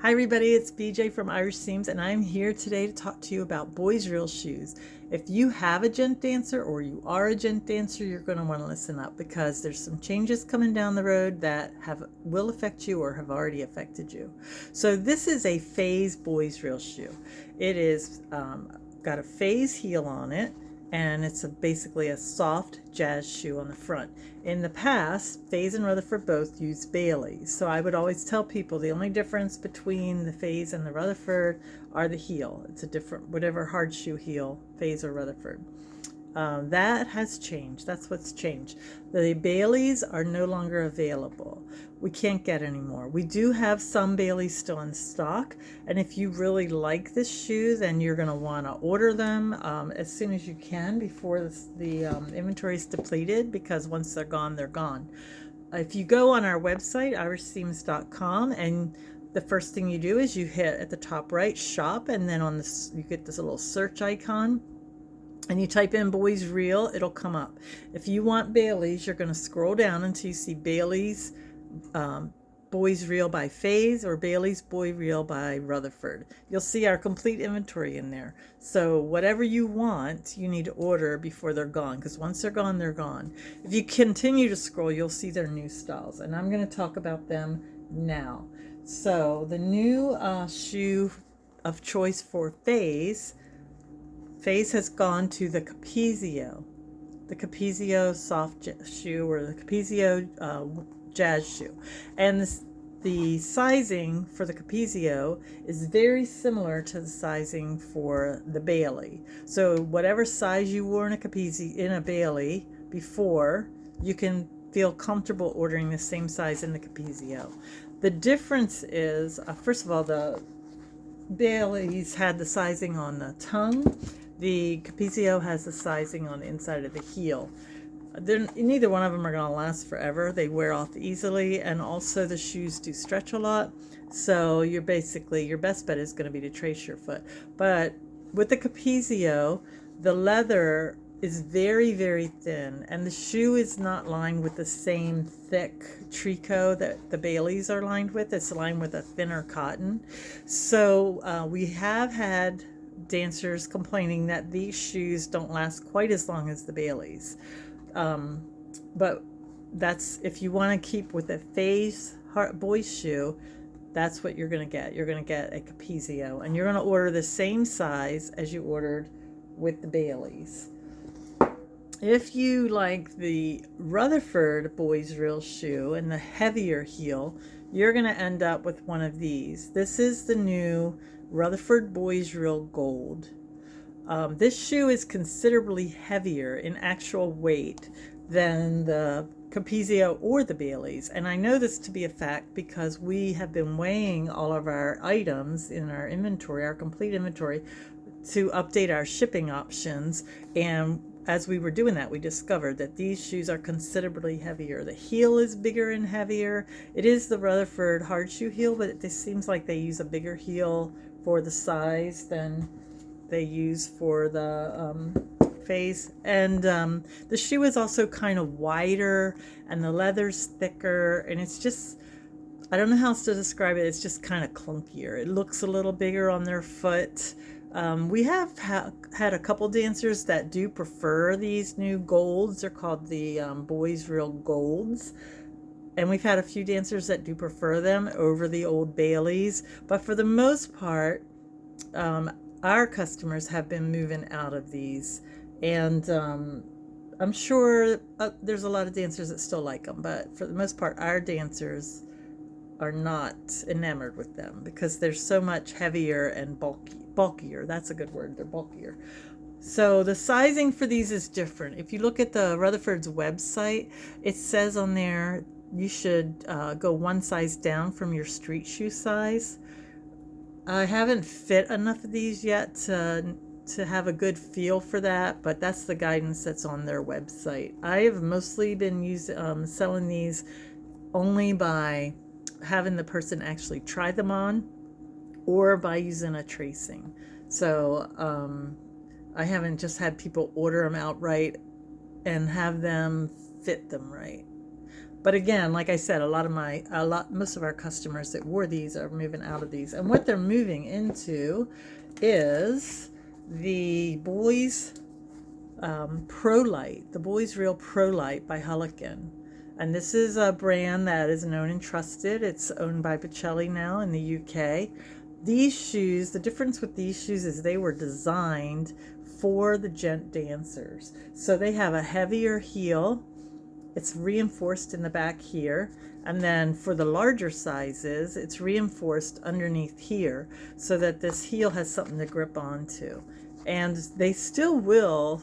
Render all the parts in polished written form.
Hi everybody, it's BJ from Irish Seams and I'm here today to talk to you about boys' real shoes. If you have a gent dancer or you are a gent dancer, you're going to want to listen up because there's some changes coming down the road that will affect you or have already affected you. So this is a phase boys' real shoe. It is got a phase heel on it, and it's basically a soft jazz shoe on the front. In the past, Faze and Rutherford both used Bailey's, so I would always tell people the only difference between the Faze and the Rutherford are the heel. It's a different, whatever hard shoe heel, Faze or Rutherford. That has changed. That's what's changed. The Baileys are no longer available. We can't get any more. We do have some Baileys still in stock, and if you really like this shoe, then you're going to want to order them as soon as you can before the inventory is depleted, because once they're gone, they're gone. If you go on our website, irishseams.com, and the first thing you do is you hit at the top right, shop, and then on this you get this little search icon and you type in boys real, it'll come up. If you want Bailey's, you're going to scroll down until you see Bailey's boys real by Faze or Bailey's boy real by Rutherford. You'll see our complete inventory in there. So whatever you want, you need to order before they're gone, because once they're gone, they're gone. If you continue to scroll, you'll see their new styles, and I'm going to talk about them now. So the new shoe of choice for Faze has gone to the Capezio soft shoe, or the Capezio jazz shoe. And the sizing for the Capezio is very similar to the sizing for the Bailey. So whatever size you wore in a Bailey before, you can feel comfortable ordering the same size in the Capezio. The difference is, first of all, the Bailey's had the sizing on the tongue. The Capezio has the sizing on the inside of the heel. Neither one of them are going to last forever. They wear off easily, and also the shoes do stretch a lot. So your best bet is going to be to trace your foot. But with the Capezio, the leather is very, very thin, and the shoe is not lined with the same thick tricot that the Baileys are lined with. It's lined with a thinner cotton. So we have had dancers complaining that these shoes don't last quite as long as the Baileys. But that's, if you want to keep with a Faze boys shoe, that's what you're going to get. You're going to get a Capezio, and you're going to order the same size as you ordered with the Baileys. If you like the Rutherford boys real shoe and the heavier heel, you're going to end up with one of these. This is the new Rutherford boys real gold. This shoe is considerably heavier in actual weight than the Capezio or the Baileys, and I know this to be a fact because we have been weighing all of our items in our inventory, our complete inventory, to update our shipping options. And as we were doing that, we discovered that these shoes are considerably heavier. The heel is bigger and heavier. It is the Rutherford hard shoe heel, but it seems like they use a bigger heel for the size than they use for the Faze. And the shoe is also kind of wider, and the leather's thicker, and it's just, I don't know how else to describe it. It's just kind of clunkier. It looks a little bigger on their foot. We have had a couple dancers that do prefer these new golds. They're called the boys real golds. And we've had a few dancers that do prefer them over the old Baileys. But for the most part, our customers have been moving out of these. And I'm sure there's a lot of dancers that still like them. But for the most part, our dancers are not enamored with them because they're so much heavier and bulkier. That's a good word. They're bulkier. So the sizing for these is different. If you look at the Rutherford's website, it says on there you should go one size down from your street shoe size. I haven't fit enough of these yet to have a good feel for that, but that's the guidance that's on their website. I have mostly been selling these only by having the person actually try them on, or by using a tracing. So I haven't just had people order them outright and have them fit them right. But again, like I said, most of our customers that wore these are moving out of these. And what they're moving into is the Boys Pro Light, the Boys Real Pro Light by Hulliken. And this is a brand that is known and trusted. It's owned by Bocelli now in the UK. These shoes, the difference with these shoes is they were designed for the gent dancers. So they have a heavier heel. It's reinforced in the back here. And then for the larger sizes, it's reinforced underneath here so that this heel has something to grip onto. And they still will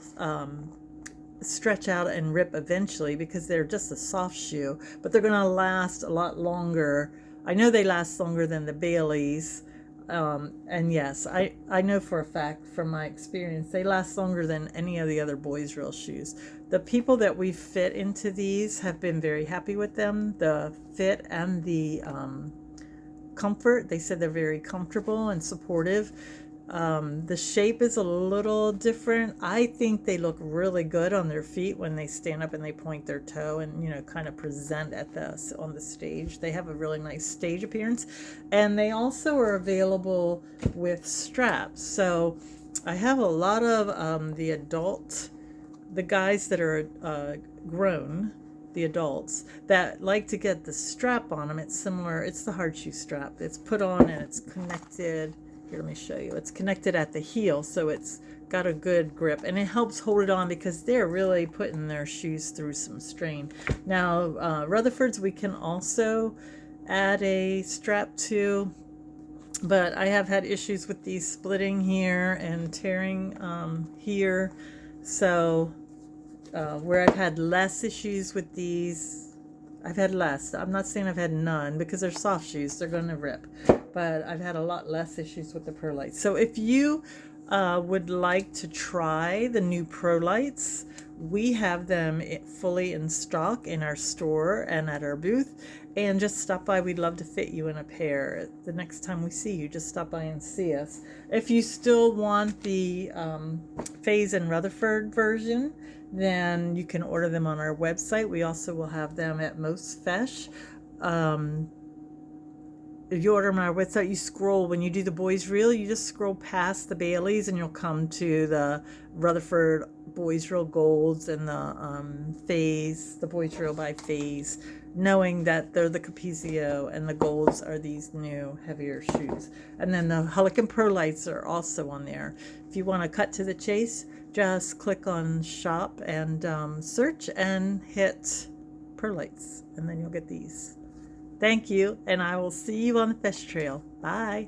stretch out and rip eventually because they're just a soft shoe, but they're going to last a lot longer. I know they last longer than the Baileys. And yes, I know for a fact from my experience, they last longer than any of the other Boys Real shoes. The people that we fit into these have been very happy with them. The fit and the comfort, they said they're very comfortable and supportive. The shape is a little different. I think they look really good on their feet when they stand up and they point their toe and, you know, kind of present at on the stage. They have a really nice stage appearance, and they also are available with straps. So I have a lot of the guys that are grown, the adults that like to get the strap on them. It's similar. It's the hard shoe strap. It's put on and it's connected. Here, let me show you. It's connected at the heel, so it's got a good grip, and it helps hold it on because they're really putting their shoes through some strain. Now, Rutherford's we can also add a strap to, but I have had issues with these splitting here and tearing here. So where I've had less issues with these, I've had less. I'm not saying I've had none because they're soft shoes. They're going to rip. But I've had a lot less issues with the Pro Lights. So if you would like to try the new Pro Lights, we have them fully in stock in our store and at our booth. And just stop by. We'd love to fit you in a pair. The next time we see you, just stop by and see us. If you still want the Faze and Rutherford version, then you can order them on our website. We also will have them at Most Fesh. If you order them on our website, you scroll, when you do the Boys Real, you just scroll past the Baileys and you'll come to the Rutherford Boys Real Golds and the Faze, the Boys Real by Faze, knowing that they're the Capezio and the Golds are these new heavier shoes. And then the Hulliken Pro Lights are also on there. If you want to cut to the chase, just click on shop and search and hit Pro Lights, and then you'll get these. Thank you, and I will see you on the Fesh Trail. Bye.